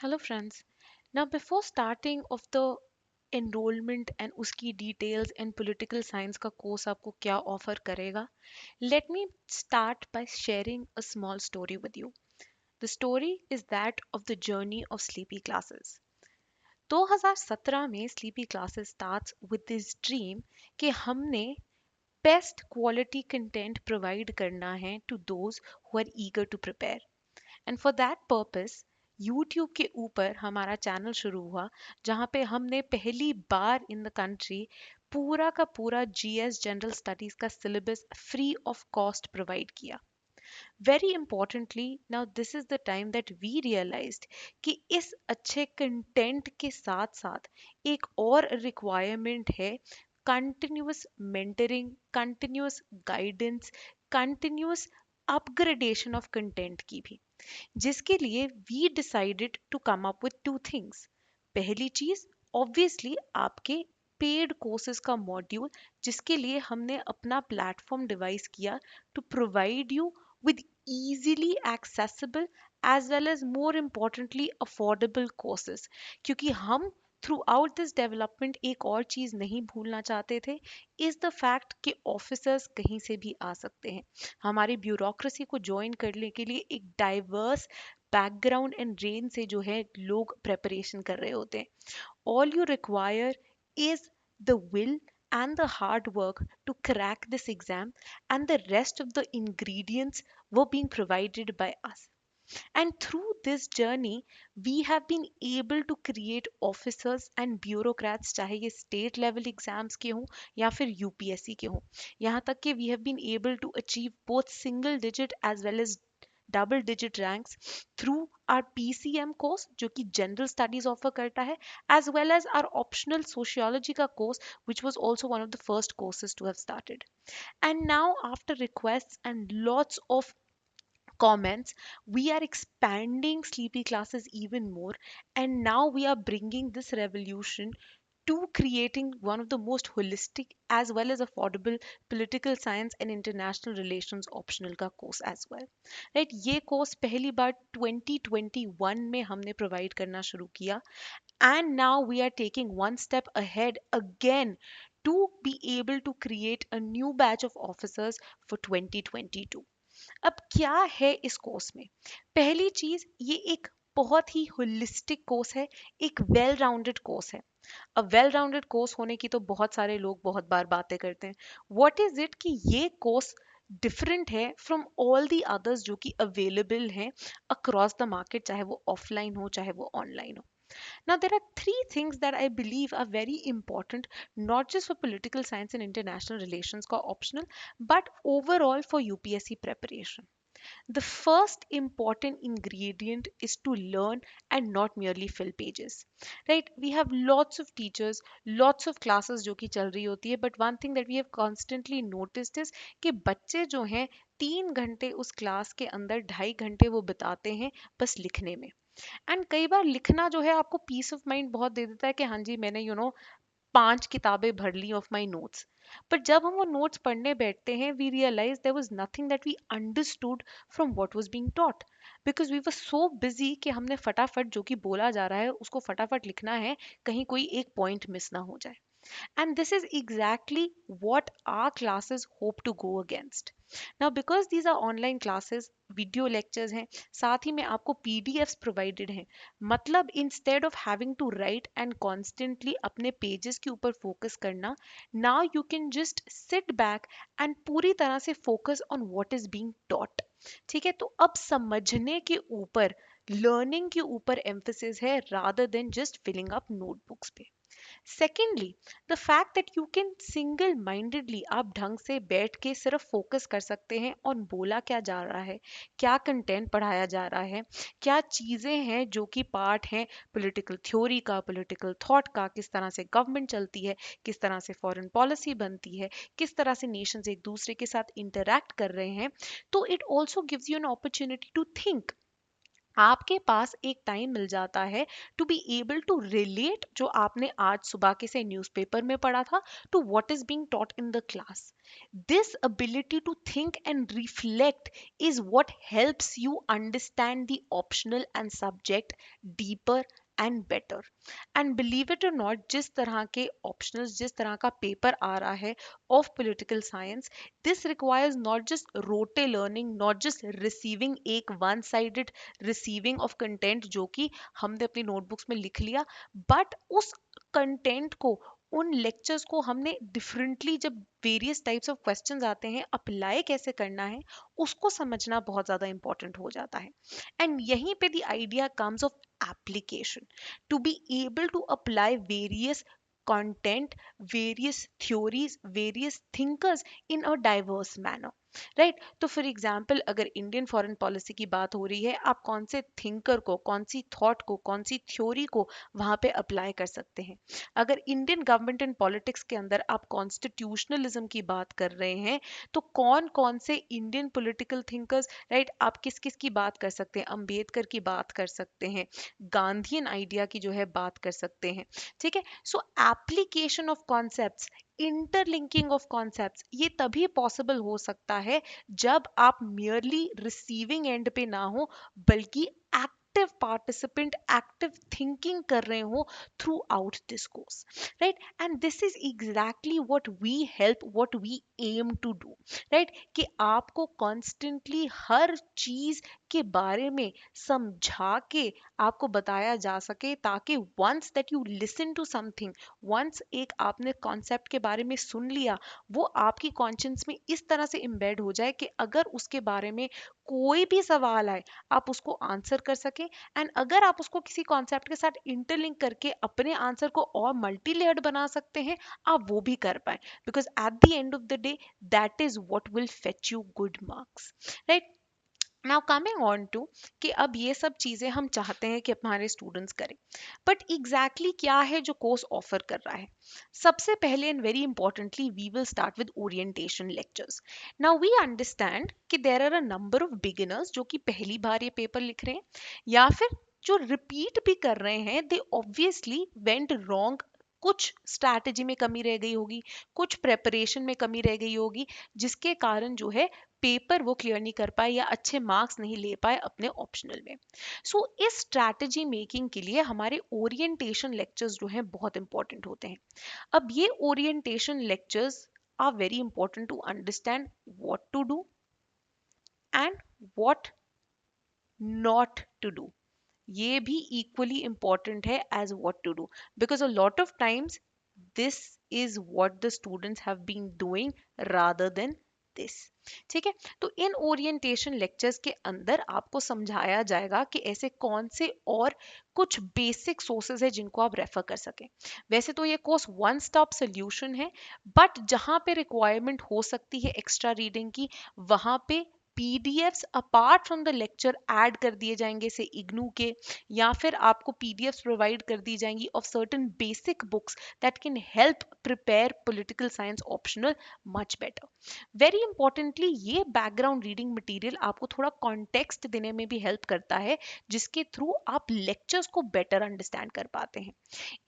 Hello friends. Now before starting of the enrollment and उसकी details and political science का course आपको क्या offer करेगा, let me start by sharing a small story with you. The story is that of the journey of sleepy classes. 2017 में sleepy classes starts with this dream कि हमने best quality content provide करना है to those who are eager to prepare. And for that purpose YouTube के ऊपर हमारा channel शुरू हुआ जहाँ पे हमने पहली बार इन द कंट्री पूरा का पूरा जीएस जनरल स्टडीज का syllabus free of cost provide किया. Very importantly now this is the time that we realised कि इस अच्छे कंटेंट के साथ साथ एक और रिक्वायरमेंट है continuous mentoring, continuous guidance, continuous upgradation of content की भी, जिसके लिए we decided to come up with two things. पहली चीज ऑब्वियसली आपके पेड कोर्सेज का मॉड्यूल, जिसके लिए हमने अपना प्लेटफॉर्म डिवाइस किया to provide you with easily accessible as well as more importantly affordable courses. क्योंकि हम थ्रू आउट दिस डेवलपमेंट एक और चीज नहीं भूलना चाहते थे, इज द फैक्ट कि ऑफिसर्स कहीं से भी आ सकते हैं. हमारी ब्यूरोक्रेसी को ज्वाइन करने के लिए एक डाइवर्स बैकग्राउंड एंड रेंज से जो है लोग प्रेपरेशन कर रहे होते हैं. All you require is the will and the hard work to crack this exam, and the rest of the ingredients were being provided by us. And through this journey, we have been able to create officers and bureaucrats, चाहे ये state level exams के हों या फिर UPSC के हों. यहाँ तक कि we have been able to achieve both single digit as well as double digit ranks through our PCM course जो कि general studies offer करता है, as well as our optional sociology का course, which was also one of the first courses to have started. And now after requests and lots of comments, we are expanding sleepy classes even more, and now we are bringing this revolution to creating one of the most holistic as well as affordable political science and international relations optional का course as well. Right, ये course पहली बार 2021 में हमने provide करना शुरू किया, and now we are taking one step ahead again to be able to create a new batch of officers for 2022. अब क्या है इस कोर्स में? पहली चीज, ये एक बहुत ही होलिस्टिक कोर्स है, एक वेल राउंडेड कोर्स है. अब वेल राउंडेड कोर्स होने की तो बहुत सारे लोग बहुत बार बातें करते हैं. व्हाट इज इट कि ये कोर्स डिफरेंट है फ्रॉम ऑल दी अदर्स जो कि अवेलेबल हैं अक्रॉस द मार्केट, चाहे वो ऑफलाइन हो चाहे वो ऑनलाइन हो. Now, there are three things that I believe are very important, not just for political science and international relations का optional, but overall for UPSC preparation. The first important ingredient is to learn and not merely fill pages. Right? We have lots of teachers, lots of classes जो कि चल रही होती है, but one thing that we have constantly noticed is कि बच्चे जो हैं 3 घंटे उस क्लास के अंदर 2.5 घंटे वो बिताते हैं बस लिखने में. एंड कई बार लिखना जो है आपको पीस ऑफ माइंड बहुत दे देता है कि हाँ जी मैंने 5 किताबें भर ली ऑफ माई नोट्स. पर जब हम वो नोट्स पढ़ने बैठते हैं we realise there was nothing that we understood from what was being taught, because we were so busy कि हमने फटाफट जो कि बोला जा रहा है उसको फटाफट लिखना है, कहीं कोई एक पॉइंट मिस ना हो जाए. And this is exactly what our classes hope to go against. Now, because these are online classes, video lectures हैं, साथ ही में आपको PDFs provided हैं. मतलब instead of having to write and constantly अपने pages के ऊपर focus करना, now you can just sit back and पूरी तरह से focus on what is being taught. ठीक है, तो अब समझने के ऊपर, learning के ऊपर emphasis है rather than just filling up notebooks पे. Secondly, the fact that you can single mindedly, आप ढंग से बैठ के सिर्फ फोकस कर सकते हैं और बोला क्या जा रहा है, क्या कंटेंट पढ़ाया जा रहा है, क्या चीज़ें हैं जो कि पार्ट हैं पॉलिटिकल थ्योरी का, पॉलिटिकल थॉट का, किस तरह से गवर्नमेंट चलती है, किस तरह से फॉरेन पॉलिसी बनती है, किस तरह से नेशंस एक दूसरे के साथ इंटरैक्ट कर रहे हैं. तो it also gives you an opportunity to think. आपके पास एक टाइम मिल जाता है to be able to relate जो आपने आज सुबह के से न्यूज़पेपर में पढ़ा था to what is being taught in the class. This ability to think and reflect is what helps you understand the optional and subject deeper and better. And believe it or not, जिस तरह के optionals, जिस तरह का paper आ रहा है of political science, this requires not just rote learning, not just receiving एक one sided receiving of content जो कि हमने अपनी नोटबुक्स में लिख लिया, बट उस कंटेंट को, उन लेक्चर्स को हमने डिफरेंटली, जब वेरियस टाइप्स ऑफ क्वेश्चंस आते हैं, अप्लाई कैसे करना है उसको समझना बहुत ज़्यादा इंपॉर्टेंट हो जाता है. एंड यहीं पे the idea comes of application, to be able to apply various content, various theories, various thinkers in a diverse manner. Right, तो फॉर एग्जाम्पल अगर इंडियन फॉरेन पॉलिसी की बात हो रही है, आप कौन से थिंकर को, कौन सी थॉट को, कौन सी थ्योरी को वहां पे अप्लाई कर सकते हैं. अगर इंडियन गवर्नमेंट एंड पॉलिटिक्स के अंदर आप कॉन्स्टिट्यूशनलिज्म की बात कर रहे हैं, तो कौन कौन से इंडियन पॉलिटिकल थिंकर्स, राइट, आप किस किस की बात कर सकते हैं, अंबेडकर की बात कर सकते हैं, गांधीयन आइडिया की जो है बात कर सकते हैं. ठीक है, सो application of concepts, interlinking of concepts, ये तभी पॉसिबल हो सकता है जब आप मियरली रिसीविंग एंड पे ना हो, बल्कि एक्टिव पार्टिसिपेंट, एक्टिव थिंकिंग कर रहे हो throughout this course. Right, and this is exactly what we help, what we aim to do. Right, कि आपको कॉन्स्टेंटली हर चीज के बारे में समझा के आपको बताया जा सके, ताकि once that you listen to something, once एक आपने कॉन्सेप्ट के बारे में सुन लिया, वो आपकी कॉन्शियस में इस तरह से इम्बेड हो जाए कि अगर उसके बारे में कोई भी सवाल आए, आप उसको आंसर कर सकें. एंड अगर आप उसको किसी कॉन्सेप्ट के साथ इंटरलिंक करके अपने आंसर को और मल्टी लेयर्ड बना सकते हैं, आप वो भी कर पाए. Because at the end of the day, that is what will fetch you good marks. Right, now coming on to कि अब ये सब चीज़ें हम चाहते हैं कि हमारे स्टूडेंट्स करें, बट एग्जैक्टली क्या है जो कोर्स ऑफर कर रहा है. सबसे पहले and very importantly we will start with orientation lectures. Now we understand कि there are a number of beginners जो कि पहली बार ये पेपर लिख रहे हैं, या फिर जो रिपीट भी कर रहे हैं, दे ऑब्वियसली वेंट रॉन्ग. कुछ स्ट्रैटेजी में कमी रह गई होगी, कुछ प्रेपरेशन में कमी रह गई होगी, जिसके कारण जो है पेपर वो क्लियर नहीं कर पाए या अच्छे मार्क्स नहीं ले पाए अपने ऑप्शनल में. सो इस स्ट्रैटेजी मेकिंग के लिए हमारे ओरिएंटेशन लेक्चर्स जो हैं बहुत इंपॉर्टेंट होते हैं. अब ये orientation lectures are very important to understand what to do and what not to do. ये भी इक्वली इंपॉर्टेंट है as what to do, because a lot of times this is what the students have been doing rather than this. ठीक है, तो इन orientation lectures के अंदर आपको समझाया जाएगा कि ऐसे कौन से और कुछ बेसिक सोर्सेज है जिनको आप रेफर कर सकें. वैसे तो ये कोर्स वन स्टॉप सोल्यूशन है, बट जहां पे रिक्वायरमेंट हो सकती है एक्स्ट्रा रीडिंग की, वहां पे PDFs apart from the lecture add कर दिए जाएंगे से इग्नू के, या फिर आपको पीडीएफ्स प्रोवाइड कर दी जाएंगी of certain basic books that can help prepare political science optional much better. Very importantly, ये बैकग्राउंड रीडिंग मटेरियल आपको थोड़ा कॉन्टेक्स्ट देने में भी हेल्प करता है, जिसके थ्रू आप लेक्चर्स को बेटर अंडरस्टैंड कर पाते हैं.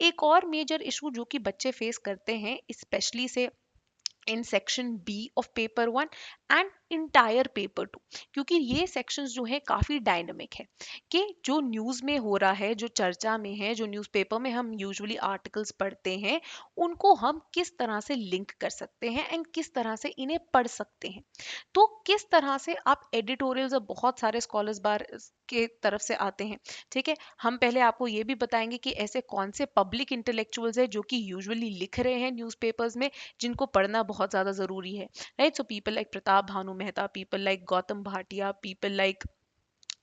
एक और मेजर इशू जो कि बच्चे फेस करते हैं, स्पेशली से in section B of paper one and entire paper two, क्योंकि ये सेक्शंस जो है काफ़ी डायनामिक है, कि जो न्यूज़ में हो रहा है, जो चर्चा में है, जो न्यूज़पेपर में हम यूजुअली आर्टिकल्स पढ़ते हैं, उनको हम किस तरह से लिंक कर सकते हैं एंड किस तरह से इन्हें पढ़ सकते हैं. तो किस तरह से आप एडिटोरियल्स, अब बहुत सारे स्कॉलर्स बार के तरफ से आते हैं. ठीक है, हम पहले आपको ये भी बताएंगे कि ऐसे कौन से पब्लिक इंटेलेक्चुअल्स हैं जो कि यूजुअली लिख रहे हैं न्यूज़पेपर्स में, जिनको पढ़ना बहुत ज़्यादा ज़रूरी है. Right, so people like Pratap Bhanu Mehta, people like Gautam Bhatia, people like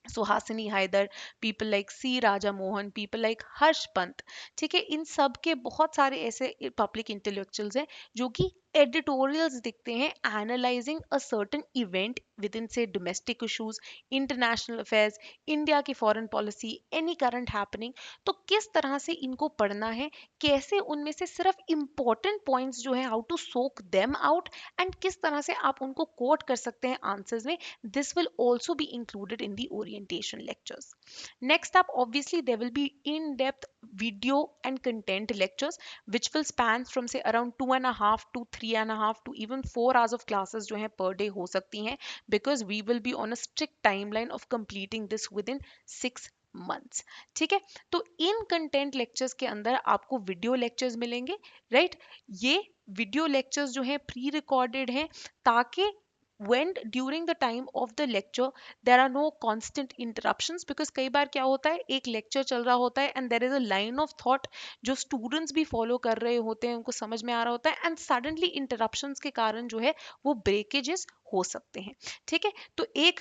Suhasini Haidar, people like C Raja Mohan, people like Harsh Pant. ठीक है, इन सब के बहुत सारे ऐसे पब्लिक इंटेलेक्चुअल्स हैं जो कि एडिटोरियल्स दिखते हैं analysing a certain event within से domestic issues, international affairs, India की foreign policy, any current happening. तो किस तरह से इनको पढ़ना है, कैसे उनमें से सिर्फ इंपॉर्टेंट पॉइंट्स जो है how to soak them out, and किस तरह से आप उनको कोट कर सकते हैं आंसर्स में, this will also be included in the orientation lectures. Next up, obviously, there will be in-depth video and content lectures, which will span from say around 2.5 to 3.5 to even 4 hours of classes जो हैं per day हो सकती हैं, because we will be on a strict timeline of completing this within 6 months। ठीक है, तो इन content lectures के अंदर आपको वीडियो लेक्चर्स मिलेंगे, राइट। ये वीडियो लेक्चर्स जो हैं प्री रिकॉर्डेड हैं, ताकि when during the time of the lecture there are no constant interruptions, because कई बार क्या होता है, एक लेक्चर चल रहा होता है and there is a line of thought जो स्टूडेंट्स भी फॉलो कर रहे होते हैं, उनको समझ में आ रहा होता है, एंड सडनली इंटरप्शंस के कारण जो है वो ब्रेकेजेस हो सकते हैं। ठीक है, तो एक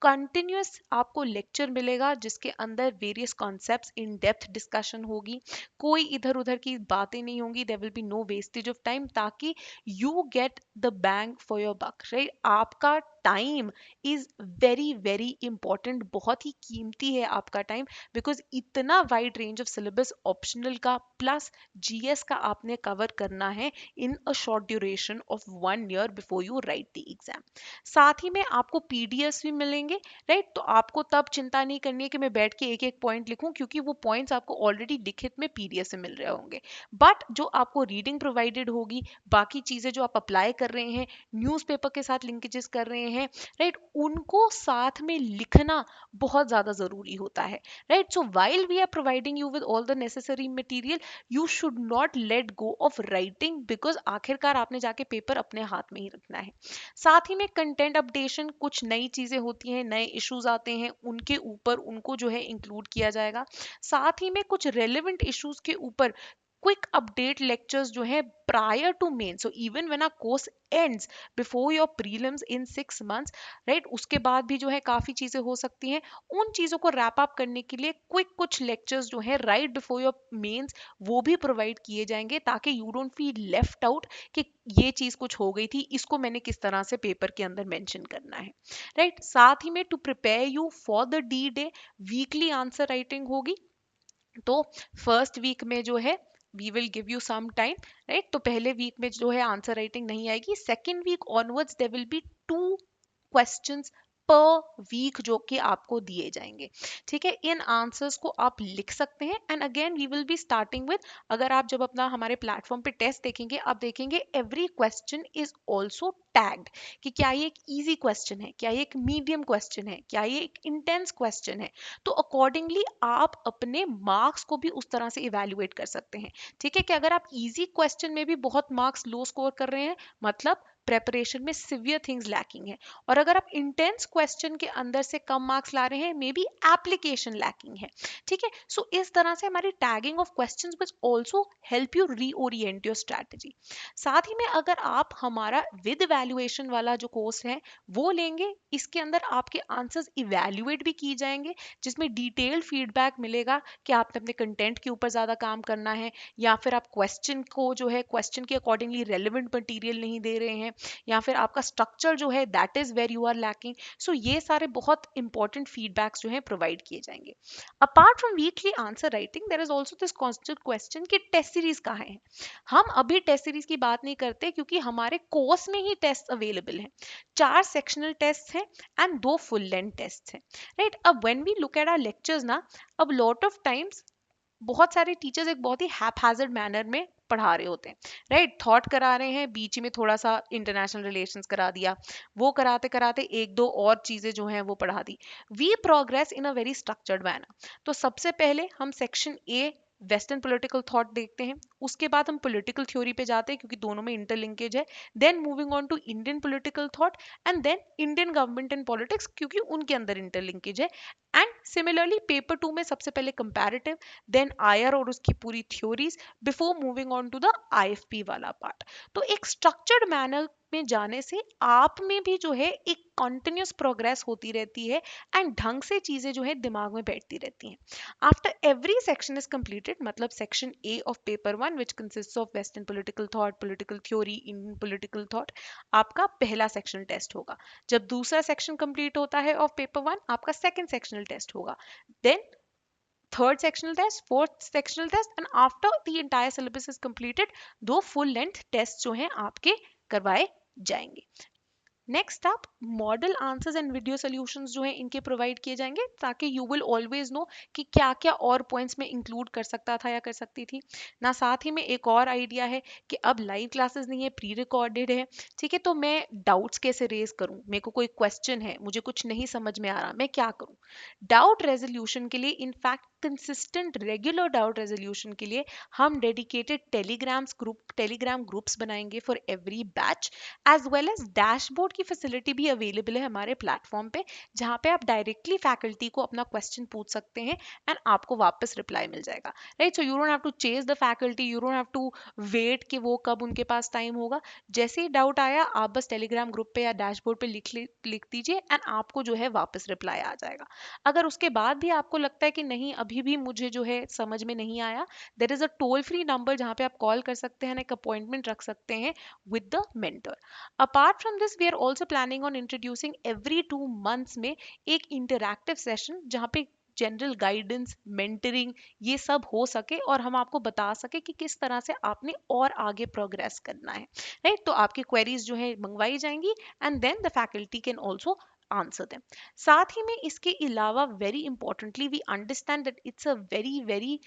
कंटिन्यूअस आपको लेक्चर मिलेगा जिसके अंदर various concepts in depth discussion होगी, कोई इधर उधर की बातें नहीं होंगी, there will be no wastage of time, ताकि you get the bang for your buck, right. आपका time is very very important, बहुत ही कीमती है आपका टाइम, बिकॉज इतना wide range of syllabus optional का प्लस जीएस का आपने कवर करना है in a short duration of 1 year before you right the exam. साथ ही में आपको पीडीएफ भी मिलेंगे, राइट। तो आपको तब चिंता नहीं करनी है कि मैं बैठ के एक एक पॉइंट लिखूं, क्योंकि वो पॉइंट्स आपको ऑलरेडी लिखित में पीडीएफ से मिल रहे होंगे। बट जो आपको रीडिंग प्रोवाइडेड होगी, बाकी चीजें जो आप अप्लाई कर रहे हैं, न्यूज़पेपर के साथ लिंकेजेस कर रहे हैं, राइट, उनको साथ में लिखना बहुत ज्यादा जरूरी होता है, right. So while we are providing you with all the necessary material, you should not let go of writing, because आखिरकार आपने जाके पेपर अपने हाथ में ही रखना है। साथ ही में कंटेंट अपडेशन, कुछ नई चीजें होती हैं, नए इश्यूज आते हैं, उनके ऊपर उनको जो है इंक्लूड किया जाएगा। साथ ही में कुछ रेलिवेंट इश्यूज के ऊपर क्विक अपडेट लेक्चर्स जो है prior to mains, so even when our course ends before your prelims in 6 months, right, उसके बाद भी जो है काफी चीजें हो सकती हैं, उन चीजों को रैप अप करने के लिए क्विक कुछ लेक्चर्स जो है राइट बिफोर योर मेंस वो भी प्रोवाइड किए जाएंगे, ताकि you don't feel left out कि ये चीज कुछ हो गई थी, इसको मैंने किस तरह से पेपर के अंदर मेंशन करना है, राइट। साथ ही में to prepare you for the D day, weekly answer writing होगी। तो फर्स्ट वीक में जो है we will give you some time, right. तो पहले वीक में जो है आंसर राइटिंग नहीं आएगी, second week onwards there will be 2 questions per week जो कि आपको दिए जाएंगे। ठीक है, इन आंसर्स को आप लिख सकते हैं, and again we will be starting with, अगर आप जब अपना हमारे प्लेटफॉर्म पे टेस्ट देखेंगे, आप देखेंगे every question is also tagged, कि क्या ये एक इजी क्वेश्चन है, क्या ये एक मीडियम क्वेश्चन है, क्या ये एक इंटेंस क्वेश्चन है। तो अकॉर्डिंगली आप अपने मार्क्स को भी उस तरह से इवेल्युएट कर सकते हैं। ठीक है, कि अगर आप इजी क्वेश्चन में भी बहुत मार्क्स लो स्कोर कर रहे हैं, मतलब प्रेपरेशन में सिवियर थिंग्स लैकिंग है, और अगर आप इंटेंस क्वेश्चन के अंदर से कम मार्क्स ला रहे हैं, मे बी एप्लीकेशन लैकिंग है। ठीक है, सो इस तरह से हमारी tagging of questions which also help you reorient your strategy. साथ ही में अगर आप हमारा विद इवैल्यूएशन वाला जो कोर्स है वो लेंगे, इसके अंदर आपके आंसर्स इवैल्यूएट भी की जाएंगे, जिसमें डिटेल्ड फीडबैक मिलेगा कि आपने अपने कंटेंट के ऊपर ज़्यादा काम करना है, या फिर आप क्वेश्चन को जो है क्वेश्चन के अकॉर्डिंगली रेलिवेंट मटीरियल नहीं दे रहे हैं, या फिर आपका स्ट्रक्चर जो है that is where you are lacking. So ये सारे बहुत इंपॉर्टेंट फीडबैक्स जो है प्रोवाइड किए जाएंगे। Apart from weekly answer writing, there is also this constant question कि टेस्ट सीरीज कहाँ है। हम अभी टेस्ट सीरीज की बात नहीं करते, क्योंकि हमारे कोर्स में ही टेस्ट अवेलेबल हैं। 4 सेक्शनल टेस्ट हैं एंड 2 फुल लेंथ टेस्ट हैं, राइट। अब when we look at our lectures ना, अब लॉट ऑफ टाइम्स बहुत सारे टीचर्स एक बहुत ही हैपहैजर्ड मैनर में पढ़ा रहे होते हैं, राइट। थॉट करा रहे हैं, बीच में थोड़ा सा इंटरनेशनल रिलेशंस करा दिया, वो कराते कराते एक दो और चीजें जो हैं वो पढ़ा दी। We progress in a very structured manner. तो सबसे पहले हम section A western political thought देखते हैं, उसके बाद हम पॉलिटिकल थ्योरी पे जाते हैं, क्योंकि दोनों में इंटरलिंकेज है। Then moving on to Indian political thought, and then Indian government and politics, क्योंकि उनके अंदर इंटरलिंकेज है। एंड सिमिलरली पेपर 2 में सबसे पहले कंपैरेटिव, देन आईआर और उसकी पूरी theories, before moving on to the IFP वाला पार्ट। तो एक स्ट्रक्चर्ड मैनर में जाने से आप में भी जो है एक कंटिन्यूस प्रोग्रेस होती रहती है एंड ढंग से चीजें जो है दिमाग में बैठती रहती हैं। After every section is completed, मतलब section A of paper 1 which consist of western political thought, political theory, Indian political thought, आपका पहला सेक्शनल टेस्ट होगा। जब दूसरा सेक्शन कंप्लीट होता है ऑफ पेपर 1, आपका सेकंड सेक्शनल टेस्ट होगा। Then third sectional test, fourth sectional test, and after the entire syllabus is completed, दो फुल लेंथ टेस्ट जो हैं आपके करवाए जाएंगे। नेक्स्ट आप model answers and video solutions जो है इनके प्रोवाइड किए जाएंगे, ताकि यू विल ऑलवेज नो कि क्या क्या और पॉइंट्स में इंक्लूड कर सकता था या कर सकती थी ना। साथ ही में एक और आइडिया है कि अब लाइव क्लासेस नहीं है, प्री रिकॉर्डेड है, ठीक है, तो मैं डाउट्स कैसे रेज करूं, मेरे को कोई क्वेश्चन है, मुझे कुछ नहीं समझ में आ रहा, मैं क्या करूं। डाउट रेजोल्यूशन के लिए, in fact consistent regular doubt resolution के लिए, हम डेडिकेटेड टेलीग्राम ग्रुप्स बनाएंगे for every batch, as well as dashboard की फैसिलिटी भी अवेलेबल है हमारे प्लेटफॉर्म पे, जहाँ पे आप डायरेक्टली फैकल्टी को अपना क्वेश्चन पूछ सकते हैं एंड आपको वापस रिप्लाई मिल जाएगा, right. So you don't have to chase the faculty, you don't have to wait कि वो कब उनके पास टाइम होगा। जैसे ही डाउट आया, आप बस टेलीग्राम ग्रुप पे या डैशबोर्ड पे लिख दीजिए एंड आपको जो है वापस रिप्लाई आ जाएगा। अगर उसके बाद भी आपको लगता है कि नहीं अभी भी मुझे जो है समझ में नहीं आया, there is a toll free number जहाँ पे आप कॉल कर सकते हैं, एक अपॉइंटमेंट रख सकते हैं with the mentor. Apart from this, we are also planning on introducing every 2 months में एक इंटरैक्टिव सेशन, जहाँ पे जनरल गाइडेंस, मेंटरिंग, ये सब हो सके और हम आपको बता सके कि किस तरह से आपने और आगे प्रोग्रेस करना है, राइट। तो आपकी क्वेरीज जो है मंगवाई जाएंगी and then the faculty can also answer them. साथ ही में इसके अलावा very importantly, we understand that it's a very very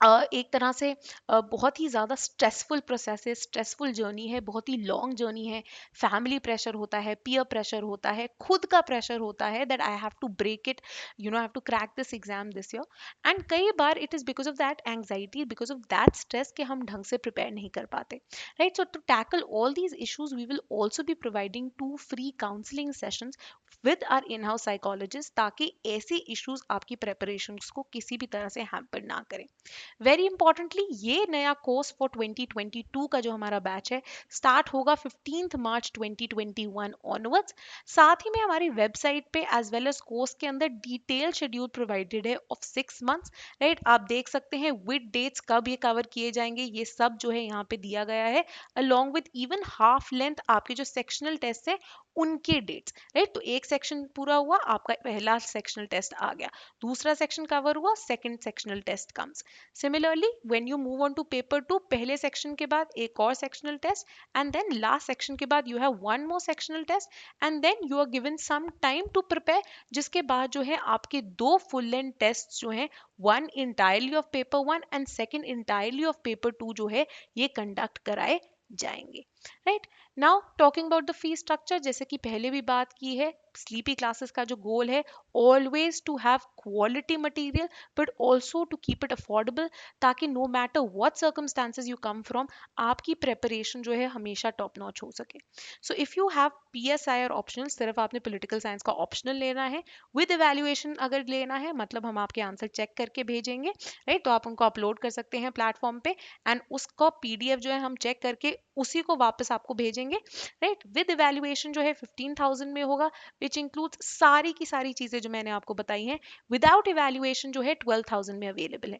एक तरह से बहुत ही ज़्यादा स्ट्रेसफुल प्रोसेस है, स्ट्रेसफुल जर्नी है, बहुत ही लॉन्ग जर्नी है। फैमिली प्रेशर होता है, पीयर प्रेशर होता है, खुद का प्रेशर होता है that I have to break it, you know, I have to crack this exam this year. And कई बार it is because of that anxiety, because of that stress कि हम ढंग से प्रिपेयर नहीं कर पाते, right. So to tackle all these issues, we will also be providing 2 free counselling sessions with our in house psychologist, ताकि ऐसे issues आपकी प्रेपरेशन को किसी भी तरह से हैम्पर ना करें। वेरी इंपॉर्टेंटली, ये नया कोर्स फॉर 2022 का जो हमारा बैच है, स्टार्ट होगा 15 मार्च 2021 ऑनवर्ड्स। साथ ही में हमारी वेबसाइट पे एज वेल एज कोर्स के अंदर डिटेल शेड्यूल प्रोवाइडेड है ऑफ 6 मंथ्स, राइट। आप देख सकते हैं विद डेट्स कब ये कवर किए जाएंगे, ये सब जो है यहाँ पे दिया गया है, along with even half length आपके जो सेक्शनल टेस्ट है उनके डेट्स, राइट। तो एक सेक्शन पूरा हुआ, आपका पहला सेक्शनल टेस्ट आ गया, दूसरा सेक्शन कवर हुआ, second sectional test comes. Similarly, when you move on to paper 2, पहले सेक्शन के बाद एक और sectional test, and then last section के बाद you have one more sectional test, and then you are given some time to prepare, जिसके बाद जो है आपके दो फुल लेंथ टेस्ट जो हैं, one entirely of paper 1 and second entirely of paper 2 जो है ये कंडक्ट कराए जाएंगे, right. Now talking about the fee structure, जैसे कि पहले भी बात की है, स्लीपी क्लासेस का जो गोल है, always to have quality material but also to keep it affordable, ताकि no matter what circumstances you come from, आपकी प्रेपरेशन जो है हमेशा टॉप नॉच हो सके। So if you have PSI और ऑप्शनल, सिर्फ आपने पॉलिटिकल साइंस का ऑप्शनल लेना है, विद इवैल्यूएशन अगर लेना है, मतलब हम आपके आंसर चेक करके भेजेंगे, राइट। तो आप उनको अपलोड कर सकते हैं प्लेटफॉर्म पे एंड उसका पीडीएफ जो है हम चेक करके उसी को वापस आपको भेजेंगे, राइट। विद इवैल्यूएशन जो है 15,000 में होगा, विच इंक्लूड्स सारी की सारी चीजें जो मैंने आपको बताई हैं। विदाउट इवैल्यूएशन जो है 12,000 में अवेलेबल है।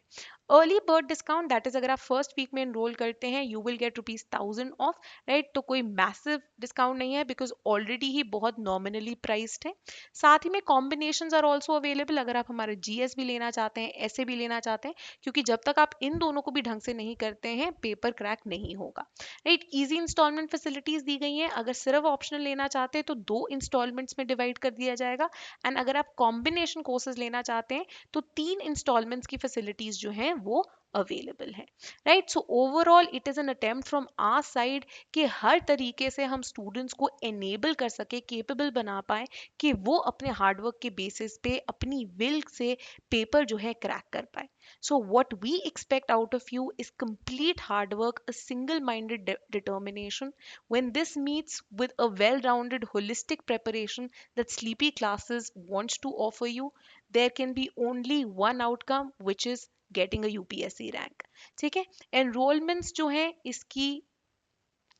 Early bird discount, that is अगर आप फर्स्ट वीक में एनरोल करते हैं, you will get ₹1000 of, right. तो कोई मैसिव डिस्काउंट नहीं है, बिकॉज ऑलरेडी ही बहुत नॉमिनली प्राइस्ड है। साथ ही में कॉम्बिनेशन आर ऑल्सो अवेलेबल, अगर आप हमारे जीएस भी लेना चाहते हैं, ऐसे भी लेना चाहते हैं, क्योंकि जब तक आप इन दोनों को भी ढंग से नहीं करते हैं, पेपर क्रैक नहीं होगा, राइट। इजी इंस्टॉलमेंट फैसिलिटीज दी गई हैं, अगर सिर्फ ऑप्शनल लेना चाहते हैं तो 2 इंस्टॉलमेंट्स में डिवाइड कर दिया जाएगा, एंड अगर आप कॉम्बिनेशन कोर्सेज लेना चाहते हैं तो 3 इंस्टॉलमेंट्स की फैसिलिटीज जो हैं वो अवेलेबल है, right. So overall it is an attempt from our side कि हर तरीके से हम स्टूडेंट्स को एनेबल कर सके, केपेबल बना पाए कि वो अपने हार्डवर्क के बेसिस पे अपनी विल से पेपर जो है क्रैक कर पाए। So what we expect out of you is complete hard work, a single-minded determination. When this meets with a well-rounded holistic preparation that Sleepy Classes wants to offer you, there can be only one outcome, which is getting a UPSC rank. ठीक है. Enrolments जो हैं इसकी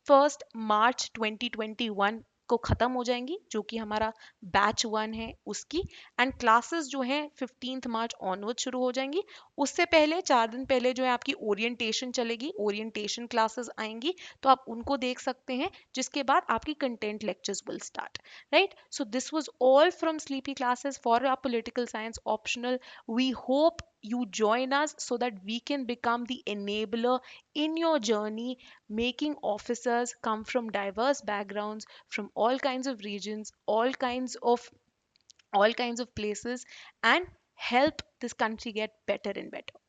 1 मार्च 2021 को खत्म हो जाएंगी, जो कि हमारा बैच 1 है उसकी. एंड क्लासेस जो हैं 15 मार्च ऑनवर्ड शुरू हो जाएंगी. उससे पहले 4 दिन पहले जो है आपकी ओरिएंटेशन चलेगी, ओरिएंटेशन क्लासेस आएंगी, तो आप उनको देख सकते हैं, जिसके बाद आपकी content lectures will start. Right. So this was all from Sleepy Classes for our political science optional. We hope you join us so that we can become the enabler in your journey, making officers come from diverse backgrounds, from all kinds of regions, all kinds of places, and help this country get better and better.